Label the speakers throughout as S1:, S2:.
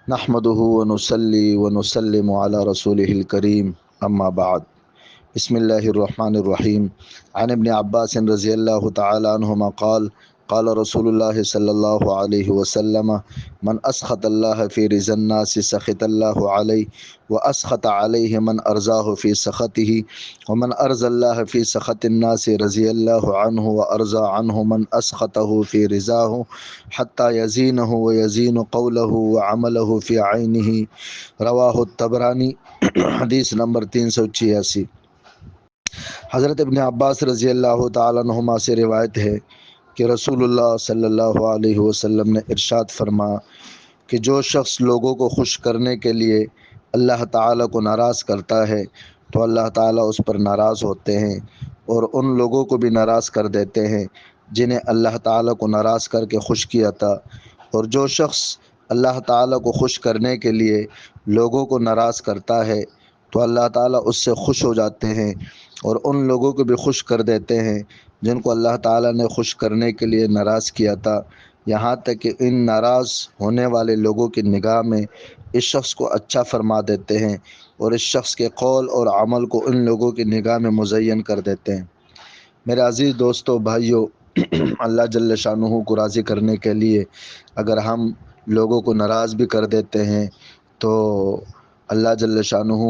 S1: نحمده ونصلي ونسلم على رسوله الكريم اما بعد بسم الله الرحمن الرحيم عن ابن عباس رضي الله تعالى عنهما قال قال رسول الله صلى الله عليه وسلم من أسخط الله في رضا الناس سخط الله عليه وأسخط عليه من أرزاه في سخطه ومن أرزى الله في سخط الناس رضي الله عنه وأرزى عنه من أسخطه في رضاه حتى يزينه ويزين قوله وعمله في عينه رواہ الطبرانی حدیث نمبر 386۔ حضرت ابن عباس رضی اللہ تعالیٰ عنہما سے روایت ہے کہ رسول اللہ صلی اللہ علیہ وسلم نے ارشاد فرمایا کہ جو شخص لوگوں کو خوش کرنے کے لیے اللہ تعالیٰ کو ناراض کرتا ہے تو اللہ تعالیٰ اس پر ناراض ہوتے ہیں اور ان لوگوں کو بھی ناراض کر دیتے ہیں جنہیں اللہ تعالیٰ کو ناراض کر کے خوش کیا تھا، اور جو شخص اللہ تعالیٰ کو خوش کرنے کے لیے لوگوں کو ناراض کرتا ہے تو اللہ تعالیٰ اس سے خوش ہو جاتے ہیں اور ان لوگوں کو بھی خوش کر دیتے ہیں جن کو اللہ تعالیٰ نے خوش کرنے کے لیے ناراض کیا تھا، یہاں تک کہ ان ناراض ہونے والے لوگوں کی نگاہ میں اس شخص کو اچھا فرما دیتے ہیں اور اس شخص کے قول اور عمل کو ان لوگوں کی نگاہ میں مزین کر دیتے ہیں۔ میرے عزیز دوستو بھائیو، اللہ جل شانہ کو راضی کرنے کے لیے اگر ہم لوگوں کو ناراض بھی کر دیتے ہیں تو اللہ جل شانہ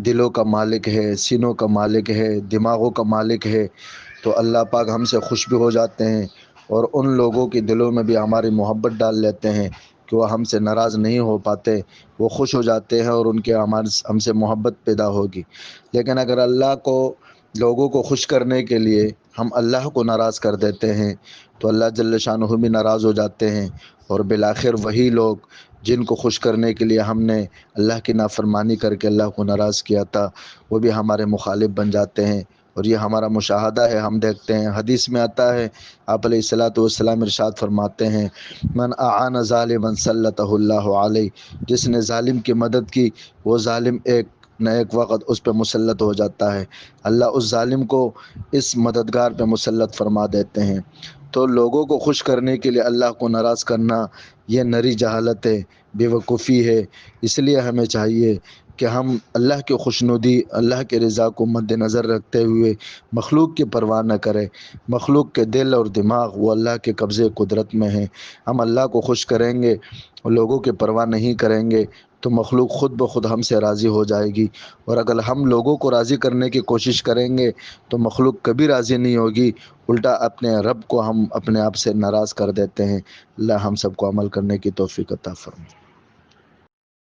S1: دلوں کا مالک ہے، سینوں کا مالک ہے، دماغوں کا مالک ہے، تو اللہ پاک ہم سے خوش بھی ہو جاتے ہیں اور ان لوگوں کے دلوں میں بھی ہماری محبت ڈال لیتے ہیں کہ وہ ہم سے ناراض نہیں ہو پاتے، وہ خوش ہو جاتے ہیں اور ان کے ہم سے محبت پیدا ہوگی۔ لیکن اگر اللہ کو لوگوں کو خوش کرنے کے لیے ہم اللہ کو ناراض کر دیتے ہیں تو اللہ جل شانہ بھی ناراض ہو جاتے ہیں، اور بالآخر وہی لوگ جن کو خوش کرنے کے لیے ہم نے اللہ کی نافرمانی کر کے اللہ کو ناراض کیا تھا وہ بھی ہمارے مخالف بن جاتے ہیں، اور یہ ہمارا مشاہدہ ہے، ہم دیکھتے ہیں۔ حدیث میں آتا ہے، آپ علیہ الصلاۃ والسلام ارشاد فرماتے ہیں، من اعان ظالما سلطہ اللہ علیہ، جس نے ظالم کی مدد کی وہ ظالم ایک نہ ایک وقت اس پہ مسلط ہو جاتا ہے، اللہ اس ظالم کو اس مددگار پہ مسلط فرما دیتے ہیں۔ تو لوگوں کو خوش کرنے کے لیے اللہ کو ناراض کرنا یہ نری جہالت ہے، بے وقوفی ہے۔ اس لیے ہمیں چاہیے کہ ہم اللہ کی خوشنودی، اللہ کے رضا کو مد نظر رکھتے ہوئے مخلوق کی پرواہ نہ کریں۔ مخلوق کے دل اور دماغ وہ اللہ کے قبضے قدرت میں ہیں۔ ہم اللہ کو خوش کریں گے اور لوگوں کی پرواہ نہیں کریں گے تو مخلوق خود بخود ہم سے راضی ہو جائے گی، اور اگر ہم لوگوں کو راضی کرنے کی کوشش کریں گے تو مخلوق کبھی راضی نہیں ہوگی، الٹا اپنے رب کو ہم اپنے آپ سے ناراض کر دیتے ہیں۔ اللہ ہم سب کو عمل کرنے کی توفیق عطا فرمائے۔